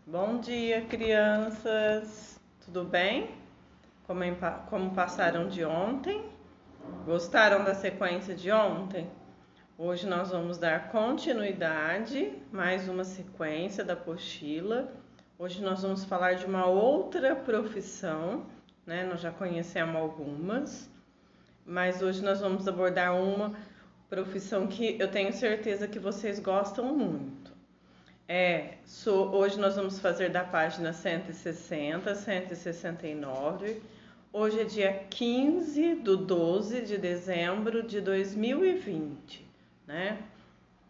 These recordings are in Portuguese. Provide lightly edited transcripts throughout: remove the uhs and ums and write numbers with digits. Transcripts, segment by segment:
Bom dia, crianças! Tudo bem? Como passaram de ontem? Gostaram da sequência de ontem? Hoje nós vamos dar continuidade, mais uma sequência da apostila. Hoje nós vamos falar de uma outra profissão, né? Nós já conhecemos algumas, mas hoje nós vamos abordar uma profissão que eu tenho certeza que vocês gostam muito. Hoje nós vamos fazer da página 160, 169. Hoje é dia 15/12 de dezembro de 2020, né?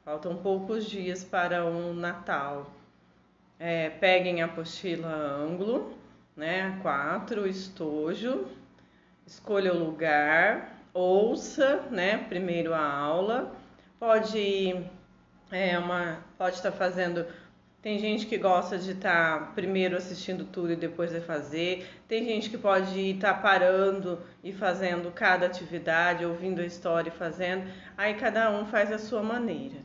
Faltam poucos dias para o Natal. Peguem a apostila ângulo, né? 4, estojo, escolha o lugar, ouça, né? Primeiro a aula. Pode estar fazendo. Tem gente que gosta de estar primeiro assistindo tudo e depois vai fazer. Tem gente que pode estar parando e fazendo cada atividade, ouvindo a história e fazendo. Aí cada um faz a sua maneira,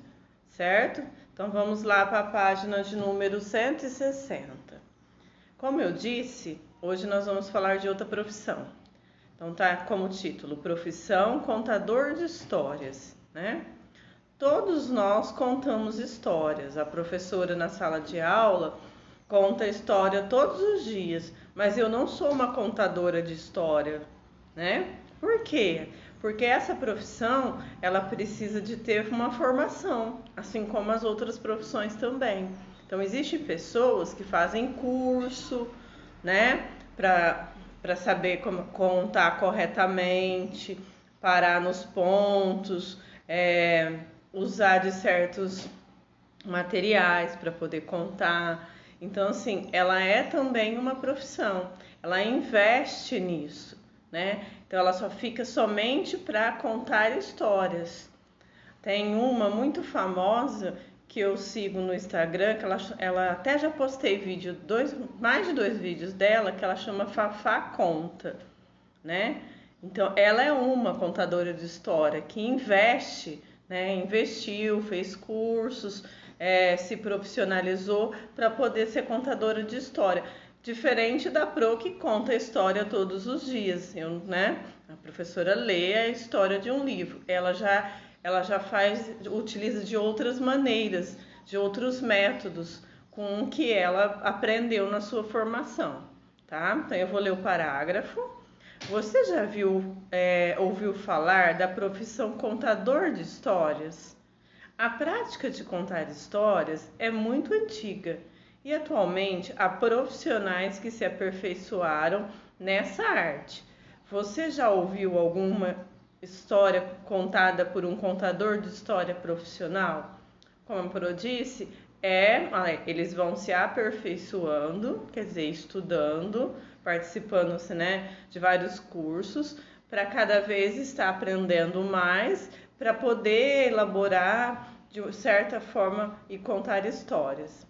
certo? Então vamos lá para a página de número 160. Como eu disse, hoje nós vamos falar de outra profissão. Então tá como título: Profissão Contador de Histórias, né? Todos nós contamos histórias. A professora na sala de aula conta história todos os dias, mas eu não sou uma contadora de história, né? Por quê? Porque essa profissão, ela precisa de ter uma formação, assim como as outras profissões também. Então, existem pessoas que fazem curso, né, para saber como contar corretamente, parar nos pontos, usar de certos materiais para poder contar. Então, assim, ela é também uma profissão. Ela investe nisso, né? Então, ela só fica somente para contar histórias. Tem uma muito famosa que eu sigo no Instagram, que ela até já postei mais de dois vídeos dela, que ela chama Fafá Conta, né? Então, ela é uma contadora de história que investe, né? Investiu, fez cursos, se profissionalizou para poder ser contadora de história. Diferente da Pro que conta a história todos os dias, né? A professora lê a história de um livro, ela já utiliza de outras maneiras, de outros métodos com o que ela aprendeu na sua formação, tá? Então eu vou ler o parágrafo. Você já ouviu falar da profissão contador de histórias? A prática de contar histórias é muito antiga e atualmente há profissionais que se aperfeiçoaram nessa arte. Você já ouviu alguma história contada por um contador de história profissional? Como a Pro disse, eles vão se aperfeiçoando, quer dizer, estudando, participando, né, de vários cursos, para cada vez estar aprendendo mais, para poder elaborar de certa forma e contar histórias.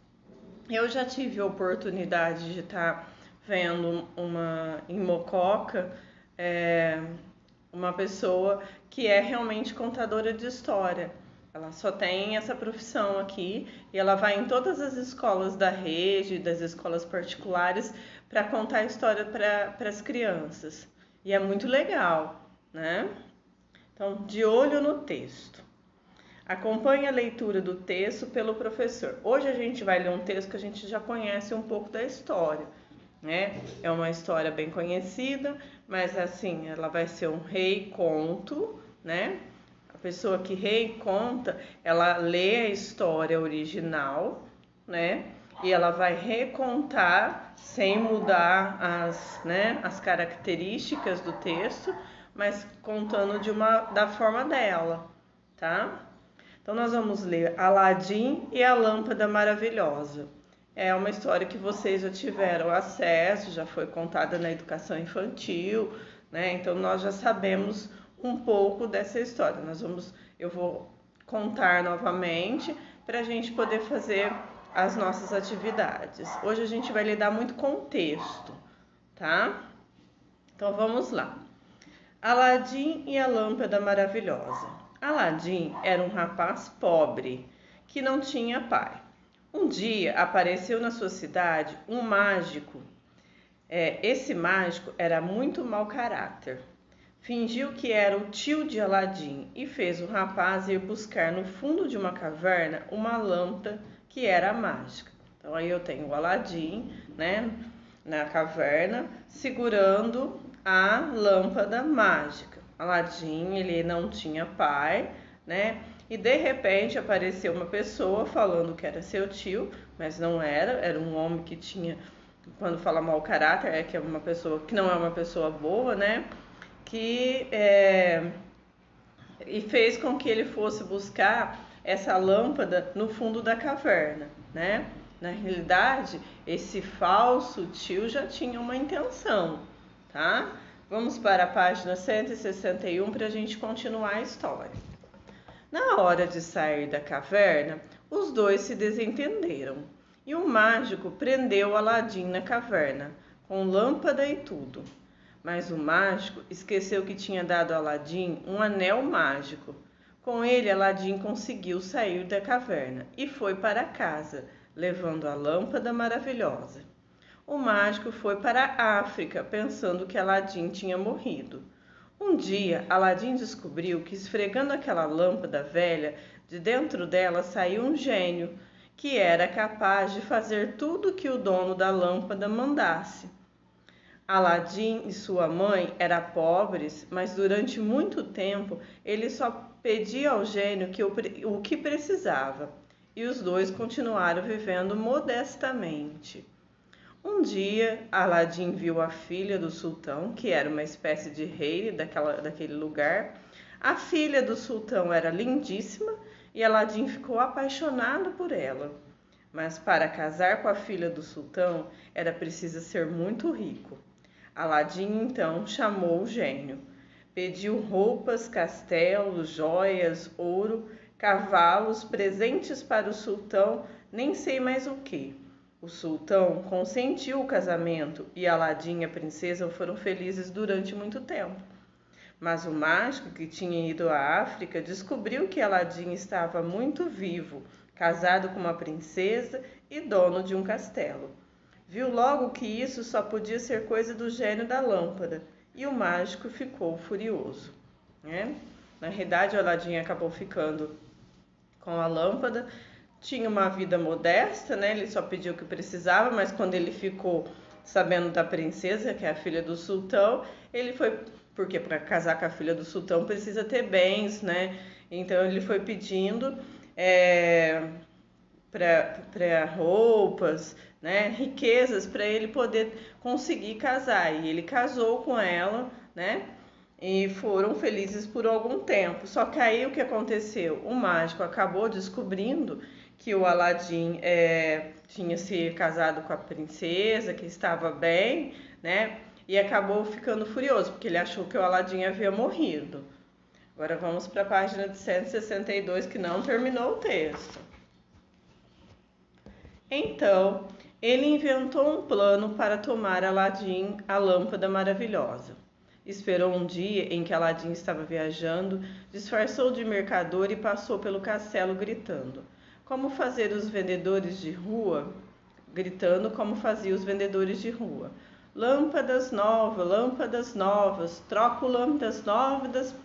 Eu já tive a oportunidade de estar vendo em Mococa, uma pessoa que é realmente contadora de história. Ela só tem essa profissão aqui e ela vai em todas as escolas da rede, das escolas particulares, para contar a história para as crianças. E é muito legal, né? Então, de olho no texto. Acompanhe a leitura do texto pelo professor. Hoje a gente vai ler um texto que a gente já conhece um pouco da história, né? É uma história bem conhecida, mas assim, ela vai ser um rei-conto, né? A pessoa que rei-conta, ela lê a história original, né? E ela vai recontar sem mudar as características do texto, mas contando da forma dela, tá? Então nós vamos ler Aladim e a Lâmpada Maravilhosa. É uma história que vocês já tiveram acesso, já foi contada na educação infantil, né? Então nós já sabemos um pouco dessa história. Eu vou contar novamente para a gente poder fazer as nossas atividades. Hoje a gente vai lidar muito com o texto, tá? Então vamos lá. Aladim e a Lâmpada Maravilhosa. Aladim era um rapaz pobre que não tinha pai. Um dia apareceu na sua cidade um mágico. Esse mágico era muito mau caráter. Fingiu que era o tio de Aladim e fez o rapaz ir buscar no fundo de uma caverna uma lâmpada que era mágica. Então aí eu tenho o Aladim, né, na caverna, segurando a lâmpada mágica. Aladim, ele não tinha pai, né? E de repente apareceu uma pessoa falando que era seu tio, mas não era, era um homem que tinha, quando fala mau caráter, é que é uma pessoa que não é uma pessoa boa, né? E fez com que ele fosse buscar essa lâmpada no fundo da caverna, né? Na realidade, esse falso tio já tinha uma intenção, tá? Vamos para a página 161 para a gente continuar a história. Na hora de sair da caverna, os dois se desentenderam e o mágico prendeu Aladim na caverna, com lâmpada e tudo. Mas o mágico esqueceu que tinha dado a Aladim um anel mágico. Com ele, Aladim conseguiu sair da caverna e foi para casa, levando a lâmpada maravilhosa. O mágico foi para a África, pensando que Aladim tinha morrido. Um dia, Aladim descobriu que esfregando aquela lâmpada velha, de dentro dela saiu um gênio, que era capaz de fazer tudo o que o dono da lâmpada mandasse. Aladim e sua mãe eram pobres, mas durante muito tempo ele só pedia ao gênio o que precisava, e os dois continuaram vivendo modestamente. Um dia, Aladim viu a filha do sultão, que era uma espécie de rei daquele lugar. A filha do sultão era lindíssima e Aladim ficou apaixonado por ela. Mas para casar com a filha do sultão era preciso ser muito rico. Aladim então chamou o gênio. Pediu roupas, castelos, joias, ouro, cavalos, presentes para o sultão, nem sei mais o que. O sultão consentiu o casamento e Aladim e a princesa foram felizes durante muito tempo. Mas o mágico, que tinha ido à África, descobriu que Aladim estava muito vivo, casado com uma princesa e dono de um castelo. Viu logo que isso só podia ser coisa do gênio da lâmpada e o mágico ficou furioso, né? Na realidade, Aladim acabou ficando com a lâmpada. Tinha uma vida modesta, né? Ele só pediu o que precisava, mas quando ele ficou sabendo da princesa, que é a filha do sultão, ele foi, porque para casar com a filha do sultão precisa ter bens, né? Então ele foi pedindo para roupas, né? Riquezas para ele poder conseguir casar. E ele casou com ela, né? E foram felizes por algum tempo. Só que aí o que aconteceu? O mágico acabou descobrindo que o Aladim tinha se casado com a princesa, que estava bem, né? E acabou ficando furioso, porque ele achou que o Aladim havia morrido. Agora vamos para a página de 162, que não terminou o texto. Então, ele inventou um plano para tomar Aladim a lâmpada maravilhosa. Esperou um dia em que Aladim estava viajando, disfarçou de mercador e passou pelo castelo gritando como fazia os vendedores de rua. Lâmpadas novas, troco lâmpadas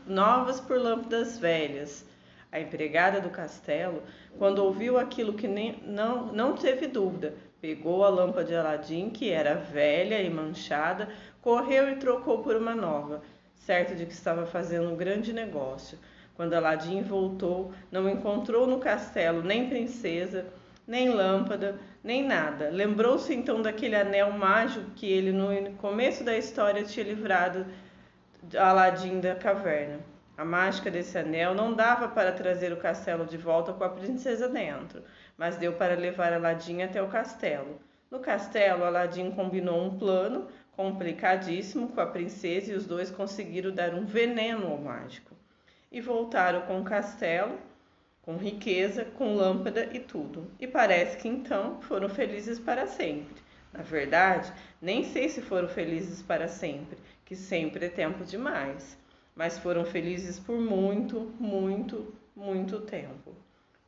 novas por lâmpadas velhas. A empregada do castelo, quando ouviu aquilo que não teve dúvida, pegou a lâmpada de Aladim, que era velha e manchada, correu e trocou por uma nova, certo de que estava fazendo um grande negócio. Quando Aladim voltou, não encontrou no castelo nem princesa, nem lâmpada, nem nada. Lembrou-se então daquele anel mágico que ele, no começo da história, tinha livrado Aladim da caverna. A mágica desse anel não dava para trazer o castelo de volta com a princesa dentro, mas deu para levar Aladim até o castelo. No castelo, Aladim combinou um plano complicadíssimo com a princesa e os dois conseguiram dar um veneno ao mágico. E voltaram com o castelo, com riqueza, com lâmpada e tudo. E parece que então foram felizes para sempre. Na verdade, nem sei se foram felizes para sempre, que sempre é tempo demais. Mas foram felizes por muito, muito, muito tempo.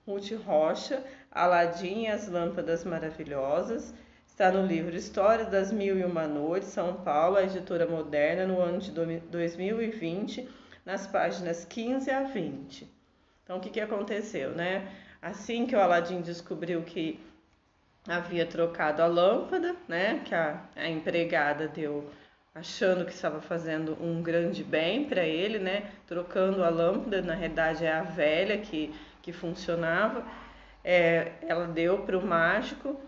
Ruth Rocha, Aladim e as Lâmpadas Maravilhosas. Está no livro História das Mil e Uma Noites, São Paulo, a editora Moderna, no ano de 2020, nas páginas 15 a 20. Então, o que aconteceu, né? Assim que o Aladim descobriu que havia trocado a lâmpada, né? Que a empregada deu achando que estava fazendo um grande bem para ele, né? Trocando a lâmpada, na realidade é a velha que funcionava. Ela deu para o mágico.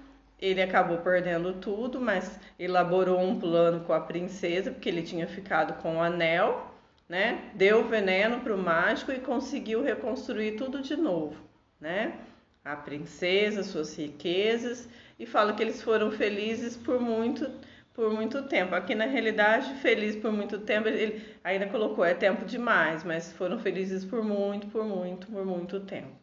Ele acabou perdendo tudo, mas elaborou um plano com a princesa, porque ele tinha ficado com o anel, né? Deu veneno para o mágico e conseguiu reconstruir tudo de novo, né? A princesa, suas riquezas, e fala que eles foram felizes por muito tempo. Aqui na realidade, feliz por muito tempo, ele ainda colocou, é tempo demais, mas foram felizes por muito tempo.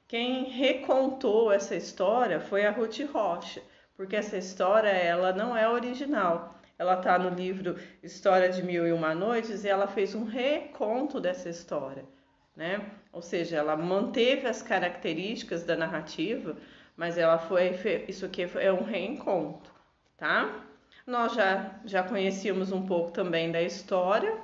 Quem recontou essa história foi a Ruth Rocha, porque essa história ela não é original. Ela está no livro História de Mil e Uma Noites e ela fez um reconto dessa história, né? Ou seja, ela manteve as características da narrativa, mas isso aqui é um reencontro, tá? Nós já conhecíamos um pouco também da história,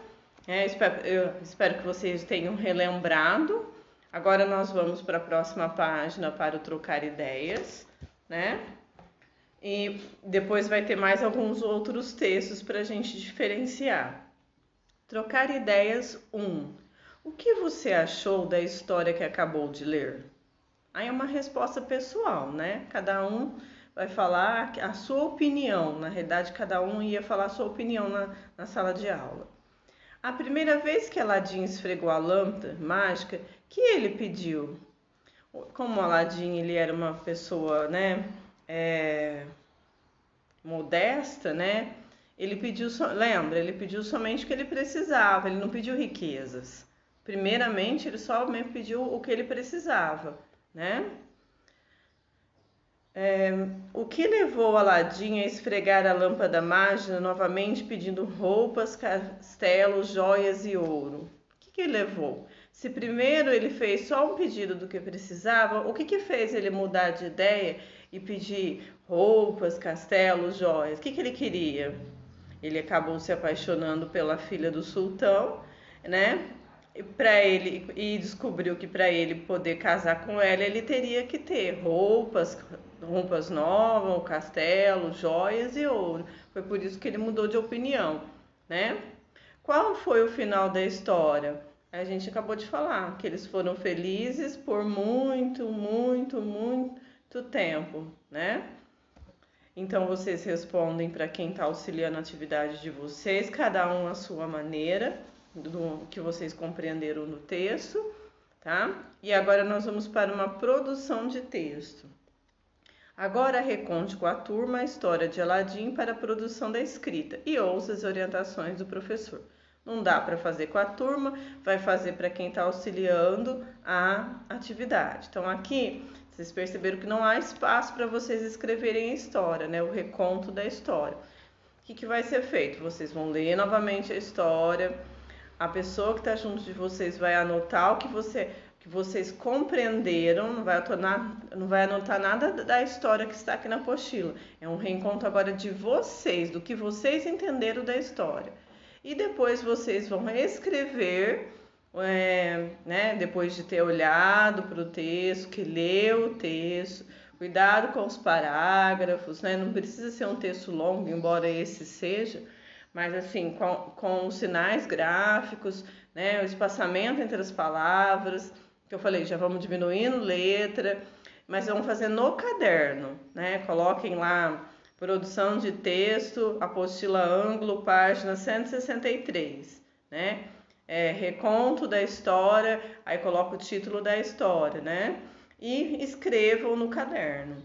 né? Eu espero que vocês tenham relembrado. Agora nós vamos para a próxima página para o trocar ideias, né? E depois vai ter mais alguns outros textos para a gente diferenciar. Trocar ideias 1. O que você achou da história que acabou de ler? Aí é uma resposta pessoal, né? Cada um vai falar a sua opinião. Na realidade, cada um ia falar a sua opinião na sala de aula. A primeira vez que Aladim esfregou a lâmpada mágica, que ele pediu? Como Aladim ele era uma pessoa, né, modesta, né? Ele pediu, ele pediu somente o que ele precisava. Ele não pediu riquezas. Primeiramente, ele somente pediu o que ele precisava, né? O que levou Aladim a esfregar a lâmpada mágica novamente pedindo roupas, castelos, joias e ouro? O que levou? Se primeiro ele fez só um pedido do que precisava, o que fez ele mudar de ideia e pedir roupas, castelos, joias? O que ele queria? Ele acabou se apaixonando pela filha do sultão, né? E descobriu que para ele poder casar com ela, ele teria que ter roupas novas, um castelo, joias e ouro. Foi por isso que ele mudou de opinião, né? Qual foi o final da história? A gente acabou de falar que eles foram felizes por muito tempo, né? Então vocês respondem para quem está auxiliando a atividade de vocês, cada um à sua maneira, do que vocês compreenderam no texto, tá? E agora nós vamos para uma produção de texto. Agora reconte com a turma a história de Aladim para a produção da escrita e ouça as orientações do professor. Não dá para fazer com a turma, vai fazer para quem está auxiliando a atividade. Então aqui vocês perceberam que não há espaço para vocês escreverem a história, né? O reconto da história. O que vai ser feito? Vocês vão ler novamente a história. A pessoa que está junto de vocês vai anotar o que vocês compreenderam, não vai anotar nada da história que está aqui na apostila. É um reencontro agora de vocês, do que vocês entenderam da história. E depois vocês vão escrever, né, depois de ter olhado para o texto, que leu o texto, cuidado com os parágrafos, né? Não precisa ser um texto longo, embora esse seja, mas assim, com os sinais gráficos, né, o espaçamento entre as palavras, que eu falei, já vamos diminuindo letra, mas vamos fazer no caderno, né? Coloquem lá, produção de texto, apostila ângulo, página 163, né? Reconto da história, aí coloca o título da história, né? E escrevam no caderno.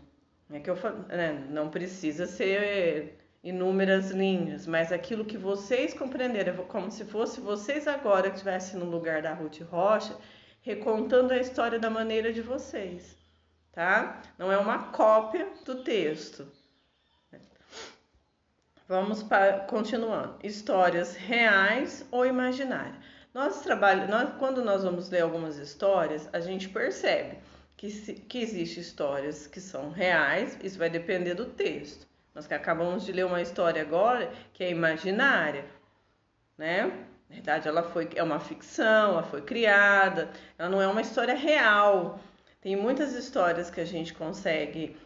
Que eu falo, né? Não precisa ser inúmeras linhas, mas aquilo que vocês compreenderam, como se fosse vocês agora que estivessem no lugar da Ruth Rocha, recontando a história da maneira de vocês, tá? Não é uma cópia do texto. Vamos continuando. Histórias reais ou imaginárias. Quando nós vamos ler algumas histórias, a gente percebe que existem histórias que são reais, isso vai depender do texto. Nós que acabamos de ler uma história agora que é imaginária, né? Na verdade, é uma ficção, ela foi criada, ela não é uma história real. Tem muitas histórias que a gente consegue,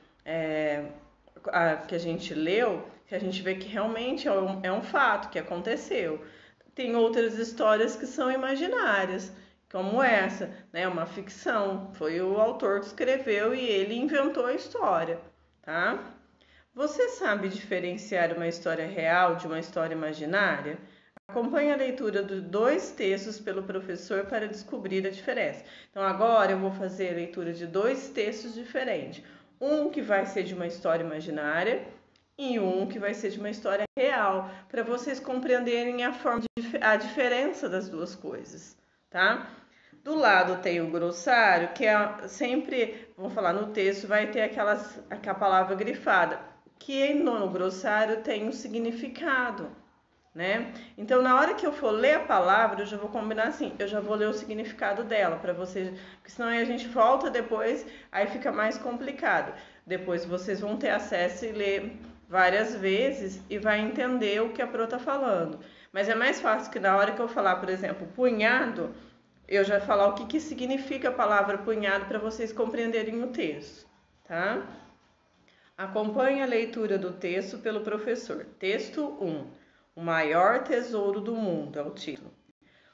que a gente leu, que a gente vê que realmente é um fato que aconteceu. Tem outras histórias que são imaginárias, como essa, né? Uma ficção. Foi o autor que escreveu e ele inventou a história, tá? Você sabe diferenciar uma história real de uma história imaginária? Acompanhe a leitura de 2 textos pelo professor para descobrir a diferença. Então agora eu vou fazer a leitura de 2 textos diferentes. Um que vai ser de uma história imaginária e um que vai ser de uma história real, para vocês compreenderem a diferença das duas coisas, tá? Do lado tem o glossário, que é sempre, vamos falar no texto, vai ter aquela palavra grifada, que no glossário tem um significado, né? Então, na hora que eu for ler a palavra, eu já vou combinar assim, eu já vou ler o significado dela para vocês, porque senão aí a gente volta depois, aí fica mais complicado. Depois vocês vão ter acesso e ler várias vezes e vai entender o que a Pro tá falando. Mas é mais fácil que na hora que eu falar, por exemplo, punhado, eu já falar o que significa a palavra punhado para vocês compreenderem o texto, tá? Acompanhe a leitura do texto pelo professor. Texto 1. O maior tesouro do mundo é o título.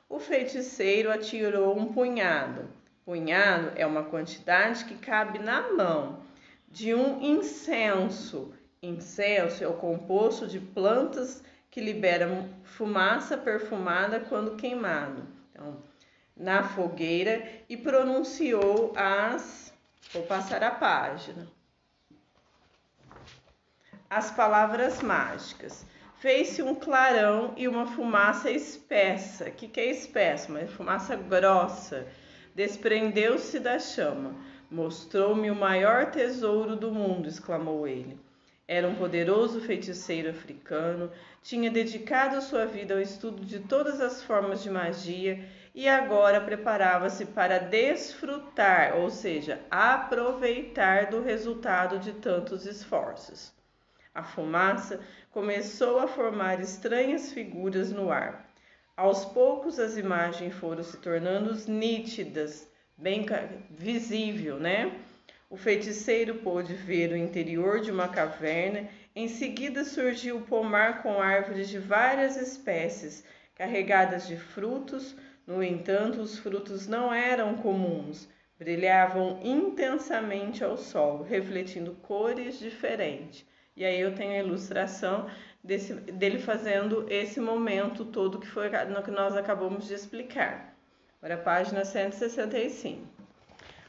O feiticeiro atirou um punhado. Punhado é uma quantidade que cabe na mão de um incenso. Incenso é o composto de plantas que liberam fumaça perfumada quando queimado. Então, na fogueira e pronunciou vou passar a página. As palavras mágicas. Fez-se um clarão e uma fumaça espessa. O que é espessa? Uma fumaça grossa. Desprendeu-se da chama. Mostrou-me o maior tesouro do mundo, exclamou ele. Era um poderoso feiticeiro africano, tinha dedicado sua vida ao estudo de todas as formas de magia e agora preparava-se para desfrutar, ou seja, aproveitar do resultado de tantos esforços. A fumaça começou a formar estranhas figuras no ar. Aos poucos as imagens foram se tornando nítidas, bem visível, né? O feiticeiro pôde ver o interior de uma caverna. Em seguida surgiu o pomar com árvores de várias espécies, carregadas de frutos. No entanto, os frutos não eram comuns, brilhavam intensamente ao sol, refletindo cores diferentes. E aí eu tenho a ilustração dele fazendo esse momento todo que foi no que nós acabamos de explicar. Agora, página 165.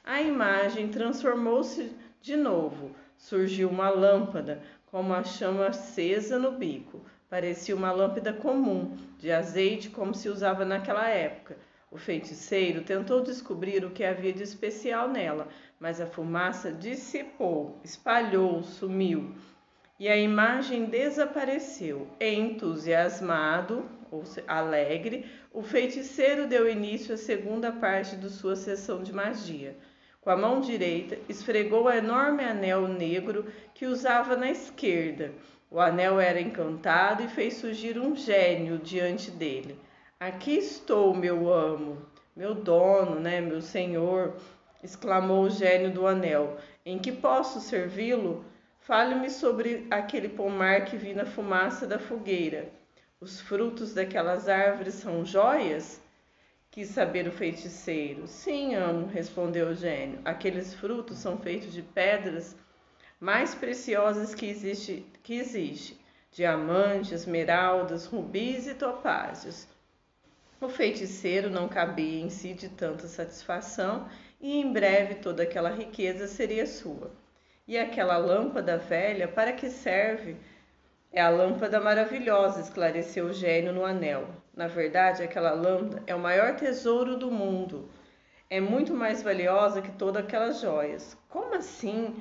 A imagem transformou-se de novo. Surgiu uma lâmpada com uma chama acesa no bico. Parecia uma lâmpada comum, de azeite, como se usava naquela época. O feiticeiro tentou descobrir o que havia de especial nela, mas a fumaça dissipou, espalhou, sumiu. E a imagem desapareceu. Entusiasmado, ou alegre, o feiticeiro deu início à segunda parte de sua sessão de magia. Com a mão direita, esfregou o enorme anel negro que usava na esquerda. O anel era encantado e fez surgir um gênio diante dele. Aqui estou, meu amo, meu dono, né, meu senhor, exclamou o gênio do anel. Em que posso servi-lo? Fale-me sobre aquele pomar que vi na fumaça da fogueira. Os frutos daquelas árvores são joias? Quis saber o feiticeiro. Sim, amo, respondeu o gênio. Aqueles frutos são feitos de pedras mais preciosas que existe. Diamantes, esmeraldas, rubis e topázios. O feiticeiro não cabia em si de tanta satisfação e em breve toda aquela riqueza seria sua. E aquela lâmpada velha, para que serve? É a lâmpada maravilhosa, esclareceu o gênio no anel. Na verdade, aquela lâmpada é o maior tesouro do mundo. É muito mais valiosa que todas aquelas joias. Como assim?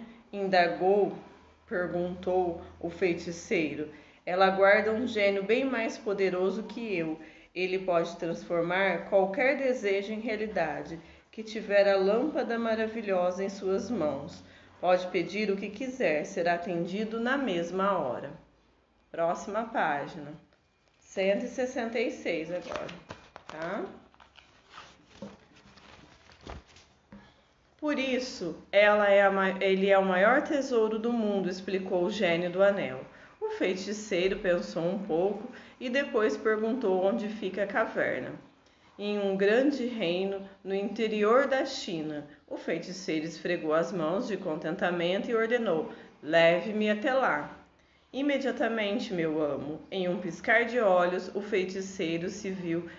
Perguntou o feiticeiro. Ela guarda um gênio bem mais poderoso que eu. Ele pode transformar qualquer desejo em realidade. que tiver a lâmpada maravilhosa em suas mãos. Pode pedir o que quiser, será atendido na mesma hora. Próxima página. 166 agora, tá? Por isso, ele é o maior tesouro do mundo, explicou o gênio do anel. O feiticeiro pensou um pouco e depois perguntou onde fica a caverna. Em um grande reino no interior da China. O feiticeiro esfregou as mãos de contentamento e ordenou: leve-me até lá. Imediatamente, meu amo, em um piscar de olhos, o feiticeiro se viu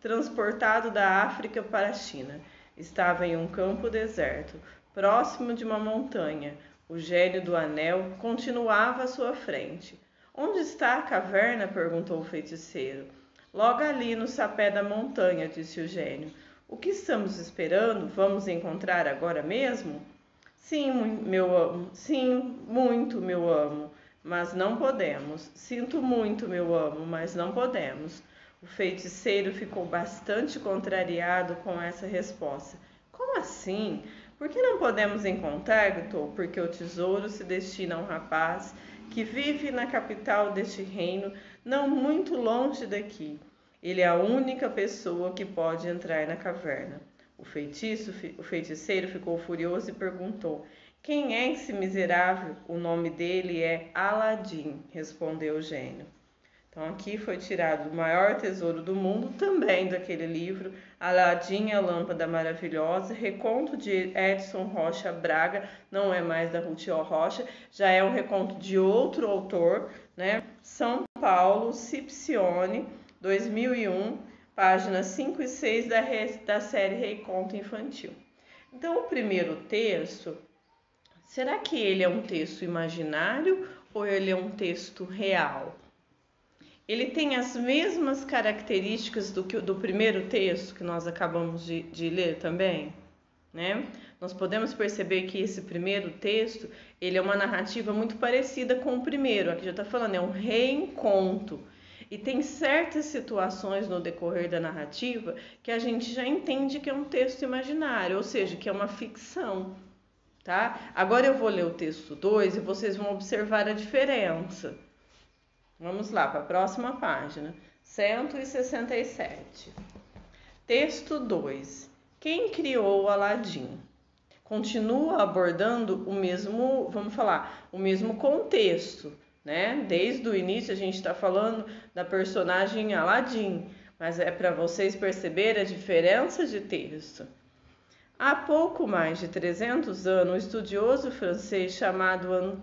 transportado da África para a China. Estava em um campo deserto, próximo de uma montanha. O gênio do anel continuava à sua frente. Onde está a caverna? Perguntou o feiticeiro. Logo ali no sapé da montanha, disse o gênio. O que estamos esperando? Vamos encontrar agora mesmo? Sim, meu amo. Sim, muito, meu amo. Mas não podemos. Sinto muito, meu amo, mas não podemos. O feiticeiro ficou bastante contrariado com essa resposta. Como assim? Por que não podemos encontrar? Gritou. Porque o tesouro se destina a um rapaz que vive na capital deste reino, não muito longe daqui. Ele é a única pessoa que pode entrar na caverna. O feiticeiro ficou furioso e perguntou: quem é esse miserável? O nome dele é Aladim, respondeu o gênio. Então aqui foi tirado o maior tesouro do mundo, também daquele livro, Aladim, a Lâmpada Maravilhosa, reconto de Edson Rocha Braga, não é mais da Ruth Rocha, já é um reconto de outro autor, né? São Paulo, Scipione, 2001, páginas 5 e 6 da série Reconto Infantil. Então o primeiro texto, será que ele é um texto imaginário ou ele é um texto real? Ele tem as mesmas características do primeiro texto que nós acabamos de ler também, né? Nós podemos perceber que esse primeiro texto, ele é uma narrativa muito parecida com o primeiro. Aqui já está falando, é um reencontro. E tem certas situações no decorrer da narrativa que a gente já entende que é um texto imaginário, ou seja, que é uma ficção, tá? Agora eu vou ler o texto 2 e vocês vão observar a diferença. Vamos lá para a próxima página, 167. Texto 2. Quem criou Aladim? Continua abordando o mesmo, o mesmo contexto, né? Desde o início a gente está falando da personagem Aladim, mas é para vocês perceberem a diferença de texto. Há pouco mais de 300 anos, um estudioso francês chamado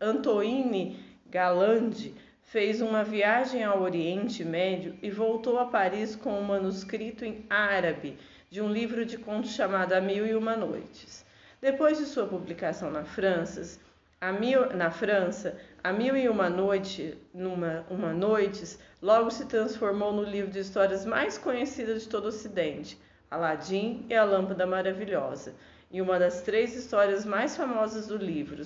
Antoine Galland fez uma viagem ao Oriente Médio e voltou a Paris com um manuscrito em árabe de um livro de contos chamado A Mil e Uma Noites. Depois de sua publicação na França, A Mil e Uma Noites logo se transformou no livro de histórias mais conhecido de todo o Ocidente, Aladim e a Lâmpada Maravilhosa, e uma das 3 histórias mais famosas do livro,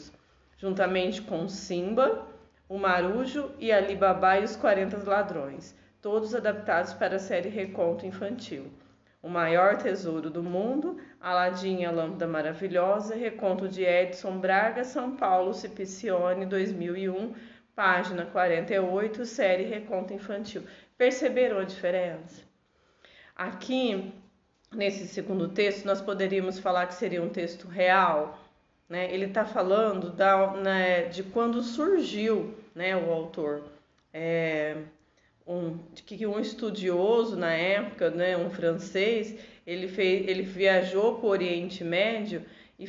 juntamente com Simba, o Marujo e Ali Babá e os 40 Ladrões, todos adaptados para a série Reconto Infantil. O maior tesouro do mundo, Aladim e a Lâmpada Maravilhosa, reconto de Edson Braga, São Paulo, Scipione, 2001, página 48, série Reconto Infantil. Perceberam a diferença? Aqui, nesse segundo texto, nós poderíamos falar que seria um texto real, né? Ele está falando de quando surgiu, né, o autor. Que um estudioso na época, né, um francês, ele viajou para o Oriente Médio e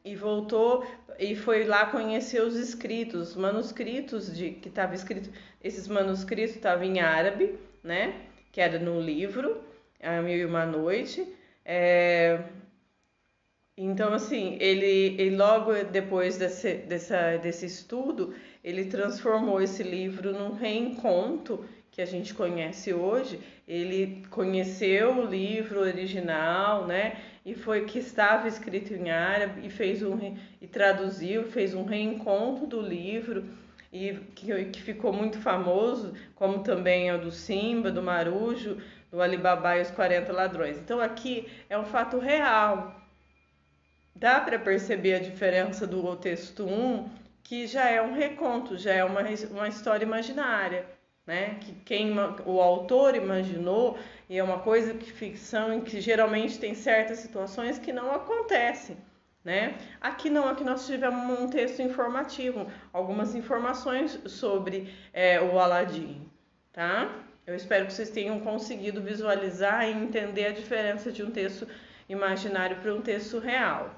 e voltou e foi lá conhecer os escritos, os manuscritos que estava escrito. Esses manuscritos estavam em árabe, né, que era no livro A Mil e Uma Noite. Então, assim, ele logo depois desse estudo, ele transformou esse livro num reencontro que a gente conhece hoje. Ele conheceu o livro original, né? E foi que estava escrito em árabe e traduziu, fez um reencontro do livro e que ficou muito famoso, como também é o do Simba, do Marujo, do Ali Babá e os 40 ladrões. Então aqui é um fato real. Dá para perceber a diferença do texto 1, que já é um reconto, já é uma história imaginária, né? Que o autor imaginou, e é uma coisa que ficção, em que geralmente tem certas situações que não acontecem, né? Aqui não, aqui nós tivemos um texto informativo, algumas informações sobre o Aladim, tá? Eu espero que vocês tenham conseguido visualizar e entender a diferença de um texto imaginário para um texto real.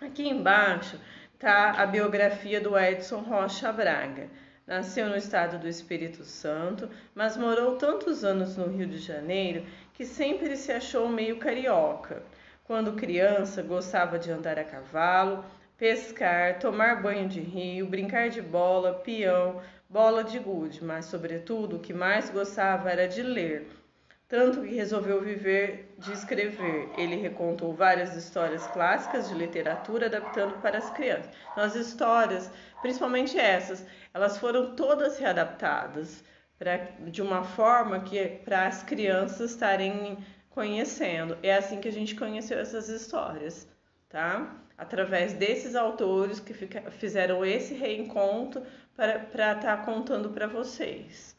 Aqui embaixo está a biografia do Edson Rocha Braga. Nasceu no estado do Espírito Santo, mas morou tantos anos no Rio de Janeiro que sempre se achou meio carioca. Quando criança, gostava de andar a cavalo, pescar, tomar banho de rio, brincar de bola, peão, bola de gude, mas, sobretudo, o que mais gostava era de ler. Tanto que resolveu viver de escrever. Ele recontou várias histórias clássicas de literatura, adaptando para as crianças. Então, as histórias, principalmente essas, elas foram todas readaptadas de uma forma que para as crianças estarem conhecendo. É assim que a gente conheceu essas histórias, tá? Através desses autores que fizeram esse reencontro para estar contando para vocês.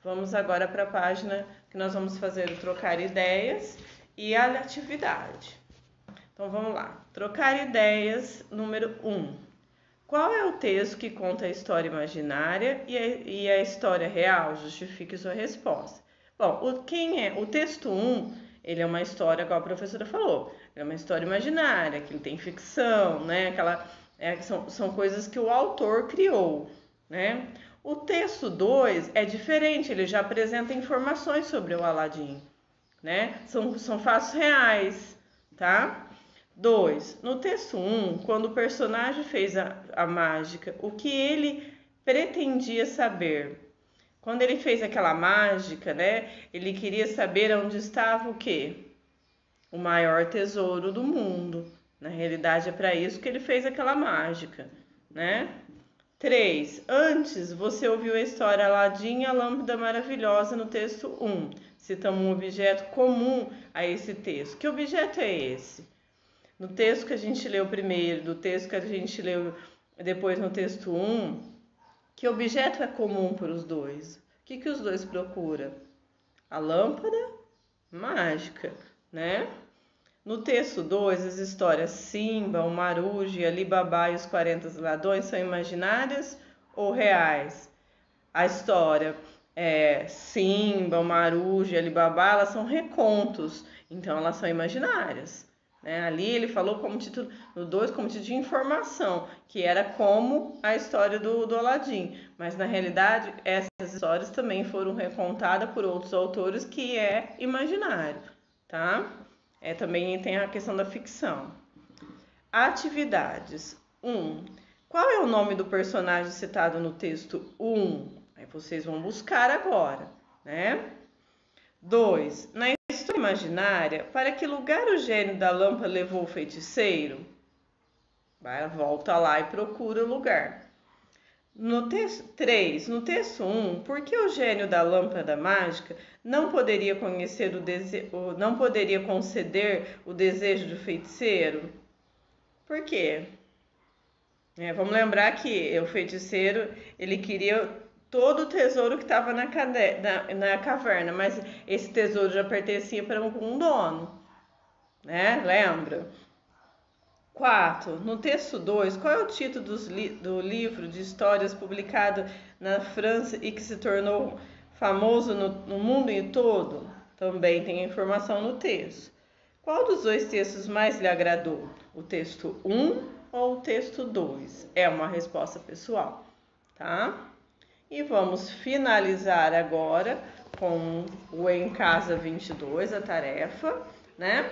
Vamos agora para a página que nós vamos fazer o trocar ideias e a atividade. Então vamos lá. Trocar ideias número 1. Qual é o texto que conta a história imaginária e a história real? Justifique sua resposta. Bom, o texto 1, ele é uma história, igual a professora falou, é uma história imaginária, que ele tem ficção, né? São coisas que o autor criou, né? O texto 2 é diferente, ele já apresenta informações sobre o Aladim, né? São fatos reais, tá? 2. No texto 1, quando o personagem fez a mágica, o que ele pretendia saber? Quando ele fez aquela mágica, né? Ele queria saber onde estava o quê? O maior tesouro do mundo. Na realidade, é para isso que ele fez aquela mágica, né? 3. Antes, você ouviu a história Aladim e a Lâmpada Maravilhosa no texto 1. Citamos um objeto comum a esse texto. Que objeto é esse? No texto que a gente leu primeiro, do texto que a gente leu depois no texto 1, que objeto é comum para os dois? O que os dois procuram? A lâmpada mágica, né? No texto 2, as histórias Simba, o Marujo, Ali Babá e os 40 ladrões são imaginárias ou reais? A história Simba, o Marujo e Ali Babá, elas são recontos, então elas são imaginárias, né? Ali ele falou como título, no 2, como título de informação, que era como a história do Aladim, mas na realidade essas histórias também foram recontadas por outros autores que é imaginário, tá? Também tem a questão da ficção. Atividades. 1. Qual é o nome do personagem citado no texto 1? Aí vocês vão buscar agora, né? 2. Na história imaginária, para que lugar o gênio da lâmpada levou o feiticeiro? Volta lá e procura o lugar. No texto 3, no texto 1, por que o gênio da lâmpada mágica não poderia conceder o desejo do feiticeiro? Por quê? Vamos lembrar que o feiticeiro ele queria todo o tesouro que estava na caverna, mas esse tesouro já pertencia para um dono, né? Lembra? 4. No texto 2, qual é o título do livro de histórias publicado na França e que se tornou famoso no mundo todo? Também tem informação no texto. Qual dos dois textos mais lhe agradou? O texto 1 ou o texto 2? É uma resposta pessoal, tá? E vamos finalizar agora com o Em Casa 22, a tarefa, né?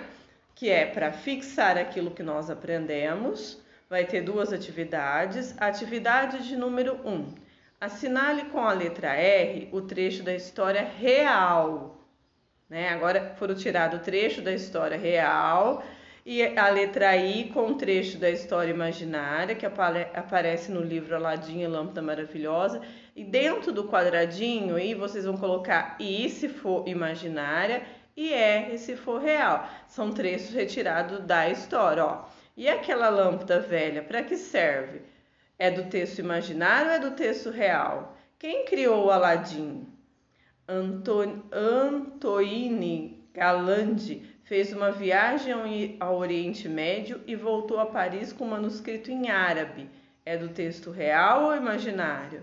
Que é para fixar aquilo que nós aprendemos. Vai ter 2 atividades. Atividade de número 1. Assinale com a letra R o trecho da história real. Né? Agora foram tirados o trecho da história real E a letra I com um trecho da história imaginária que aparece no livro Aladim e a Lâmpada Maravilhosa. E dentro do quadradinho aí vocês vão colocar I se for imaginária e R se for real. São trechos retirados da história, ó. E aquela lâmpada velha, para que serve? É do texto imaginário ou é do texto real? Quem criou o Aladim? Antoine Galandi fez uma viagem ao Oriente Médio e voltou a Paris com um manuscrito em árabe. É do texto real ou imaginário?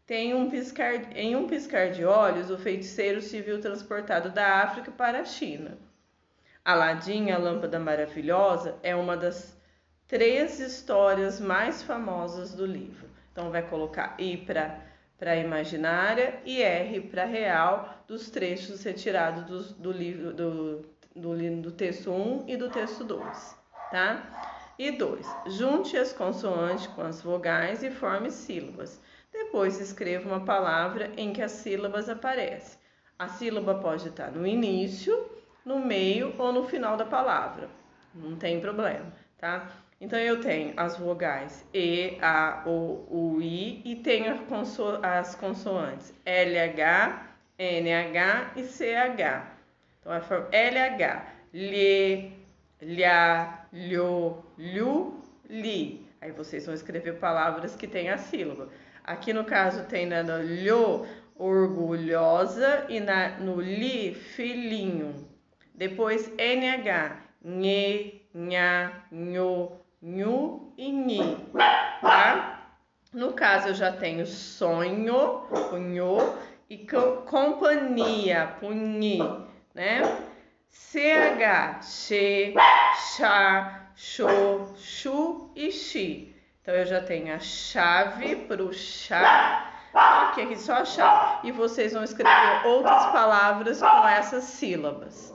Em um piscar de olhos, o feiticeiro se viu transportado da África para a China. Aladim, a Lâmpada Maravilhosa, é uma das 3 histórias mais famosas do livro. Então vai colocar I para imaginária e R para real dos trechos retirados do livro do texto 1 e do texto 2, tá? E 2. Junte as consoantes com as vogais e forme sílabas. Depois escreva uma palavra em que as sílabas aparecem. A sílaba pode estar no início, no meio ou no final da palavra. Não tem problema, tá? Então eu tenho as vogais E, A, O, U, I e tenho as consoantes LH, NH e CH. Então a forma LH, Lê, Lhá, Lhô, Lhu, Li. Aí vocês vão escrever palavras que têm a sílaba. Aqui no caso tem no Lhô, orgulhosa e no Li, filhinho. Depois NH, Nhê, Nha, Nhô, Nhu e Nhi, tá? No caso eu já tenho sonho, punho, e companhia, punhi, né? CH, Xe, Chá, Xô, Chu e Xi. Então eu já tenho a chave pro chá, aqui só a chave. E vocês vão escrever outras palavras com essas sílabas,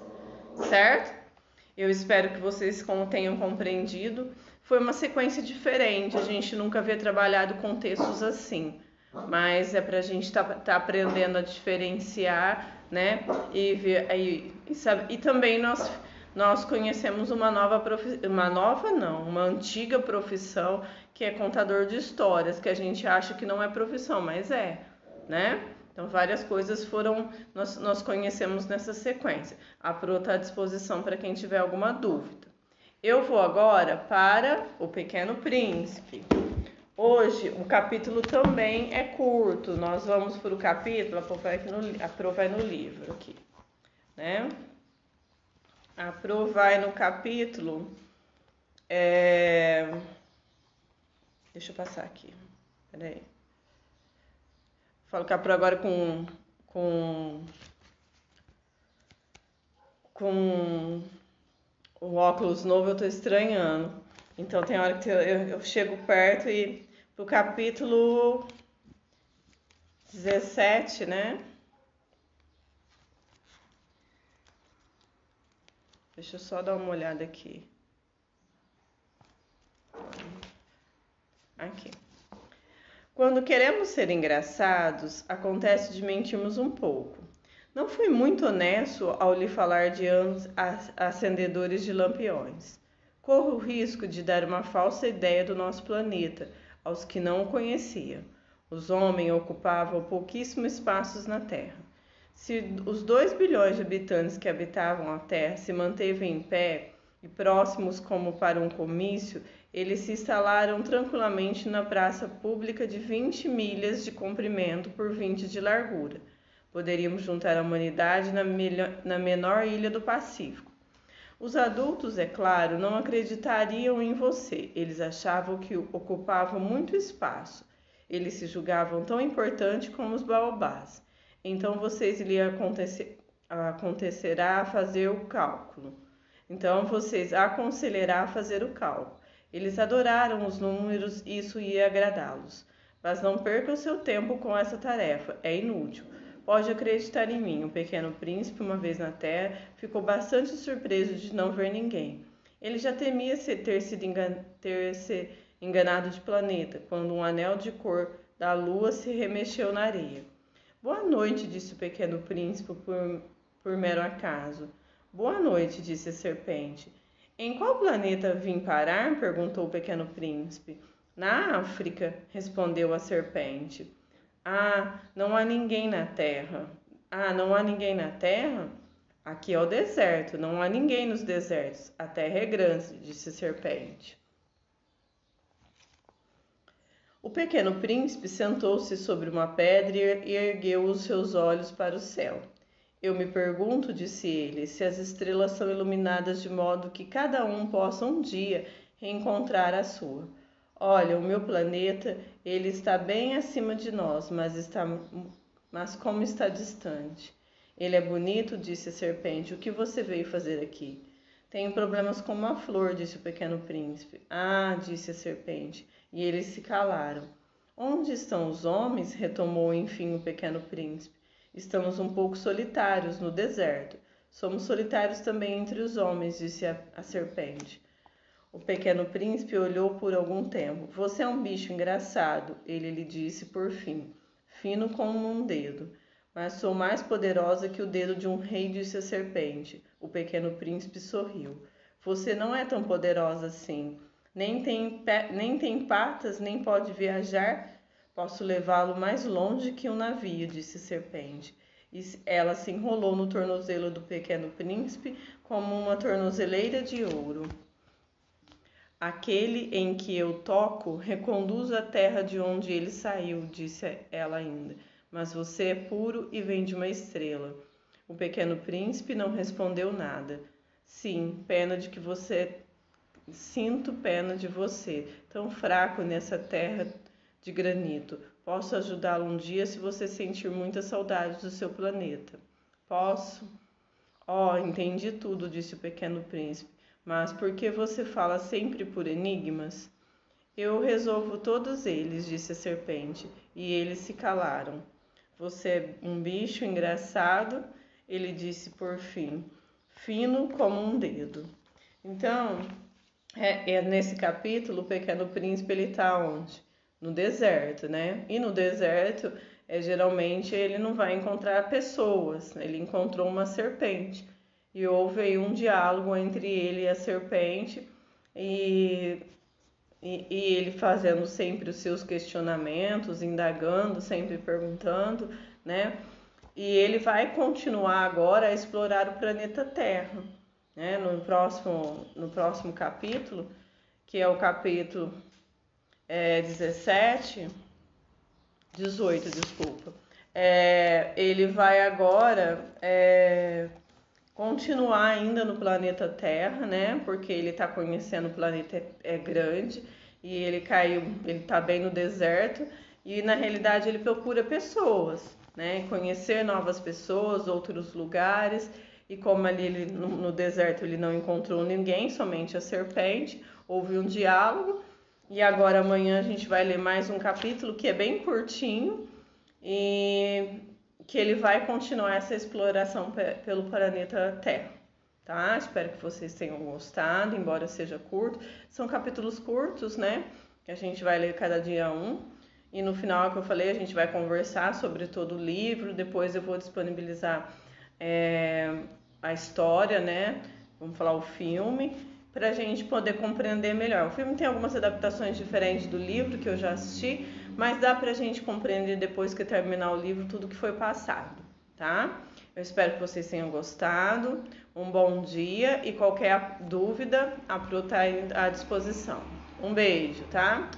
certo? Eu espero que vocês tenham compreendido. Foi uma sequência diferente, a gente nunca havia trabalhado com textos assim, mas é para a gente tá aprendendo a diferenciar, né? E também nós conhecemos uma antiga profissão, que é contador de histórias, que a gente acha que não é profissão, mas é, né? Então, várias coisas nós conhecemos nessa sequência. A Pro está à disposição para quem tiver alguma dúvida. Eu vou agora para o Pequeno Príncipe. Hoje, o capítulo também é curto. Nós vamos para o capítulo, a Pro vai no livro aqui, né? A Pro vai no capítulo... Deixa eu passar aqui. Peraí. Falo que a Pro agora com o óculos novo eu tô estranhando. Então tem hora que eu chego perto e pro capítulo 17, né? Deixa eu só dar uma olhada aqui. Aqui. Quando queremos ser engraçados, acontece de mentirmos um pouco. Não fui muito honesto ao lhe falar de anos acendedores de lampiões. Corro o risco de dar uma falsa ideia do nosso planeta aos que não o conheciam. Os homens ocupavam pouquíssimos espaços na Terra. Se os 2 bilhões de habitantes que habitavam a Terra se mantevem em pé e próximos como para um comício, eles se instalaram tranquilamente na praça pública de 20 milhas de comprimento por 20 de largura. Poderíamos juntar a humanidade na menor ilha do Pacífico. Os adultos, é claro, não acreditariam em você. Eles achavam que ocupavam muito espaço. Eles se julgavam tão importante como os baobás. Então vocês lhe acontecerá fazer o cálculo. Então vocês aconselhará a fazer o cálculo. Eles adoraram os números e isso ia agradá-los. Mas não perca o seu tempo com essa tarefa, é inútil. Pode acreditar em mim, o Pequeno Príncipe, uma vez na Terra, ficou bastante surpreso de não ver ninguém. Ele já temia ter se enganado de planeta, quando um anel de cor da lua se remexeu na areia. Boa noite, disse o Pequeno Príncipe por mero acaso. Boa noite, disse a serpente. Em qual planeta vim parar? Perguntou o pequeno príncipe. Na África, respondeu a serpente. Ah, não há ninguém na Terra. Ah, não há ninguém na Terra? Aqui é o deserto, não há ninguém nos desertos. A terra é grande, disse a serpente. O pequeno príncipe sentou-se sobre uma pedra e ergueu os seus olhos para o céu. Eu me pergunto, disse ele, se as estrelas são iluminadas de modo que cada um possa um dia reencontrar a sua. Olha, o meu planeta, ele está bem acima de nós, mas como está distante. Ele é bonito, disse a serpente. O que você veio fazer aqui? Tenho problemas com uma flor, disse o pequeno príncipe. Ah, disse a serpente. E eles se calaram. Onde estão os homens? Retomou enfim o pequeno príncipe. Estamos um pouco solitários no deserto. Somos solitários também entre os homens, disse a serpente. O pequeno príncipe olhou por algum tempo. Você é um bicho engraçado, ele lhe disse por fim, fino como um dedo. Mas sou mais poderosa que o dedo de um rei, disse a serpente. O pequeno príncipe sorriu. Você não é tão poderosa assim. Nem tem patas, nem pode viajar. Posso levá-lo mais longe que um navio, disse a serpente. E ela se enrolou no tornozelo do pequeno príncipe como uma tornozeleira de ouro. Aquele em que eu toco reconduz a terra de onde ele saiu, disse ela ainda. Mas você é puro e vem de uma estrela. O pequeno príncipe não respondeu nada. Sim, sinto pena de você, tão fraco nessa terra de granito. Posso ajudá-lo um dia se você sentir muita saudade do seu planeta. Posso? Oh, entendi tudo, disse o pequeno príncipe. Mas por que você fala sempre por enigmas? Eu resolvo todos eles, disse a serpente, e eles se calaram. Você é um bicho engraçado, ele disse por fim, fino como um dedo. Então, nesse capítulo, o pequeno príncipe ele está onde? No deserto, né? E no deserto, geralmente ele não vai encontrar pessoas, ele encontrou uma serpente. E houve aí um diálogo entre ele e a serpente, e ele fazendo sempre os seus questionamentos, indagando, sempre perguntando, né? E ele vai continuar agora a explorar o planeta Terra, né? No próximo capítulo, que é o capítulo 18, desculpa. Ele vai agora continuar ainda no planeta Terra, né? Porque ele está conhecendo o planeta grande e ele está bem no deserto e na realidade ele procura pessoas, né? Conhecer novas pessoas, outros lugares. E como ali no deserto ele não encontrou ninguém, somente a serpente, houve um diálogo. E agora amanhã a gente vai ler mais um capítulo que é bem curtinho e que ele vai continuar essa exploração pelo planeta Terra, tá? Espero que vocês tenham gostado, embora seja curto. São capítulos curtos, né? Que a gente vai ler cada dia um. E no final, que eu falei, a gente vai conversar sobre todo o livro. Depois eu vou disponibilizar a história, né? Vamos falar o filme, para a gente poder compreender melhor. O filme tem algumas adaptações diferentes do livro que eu já assisti, mas dá pra gente compreender depois que terminar o livro tudo que foi passado, tá? Eu espero que vocês tenham gostado. Um bom dia e qualquer dúvida, a Pro tá à disposição. Um beijo, tá?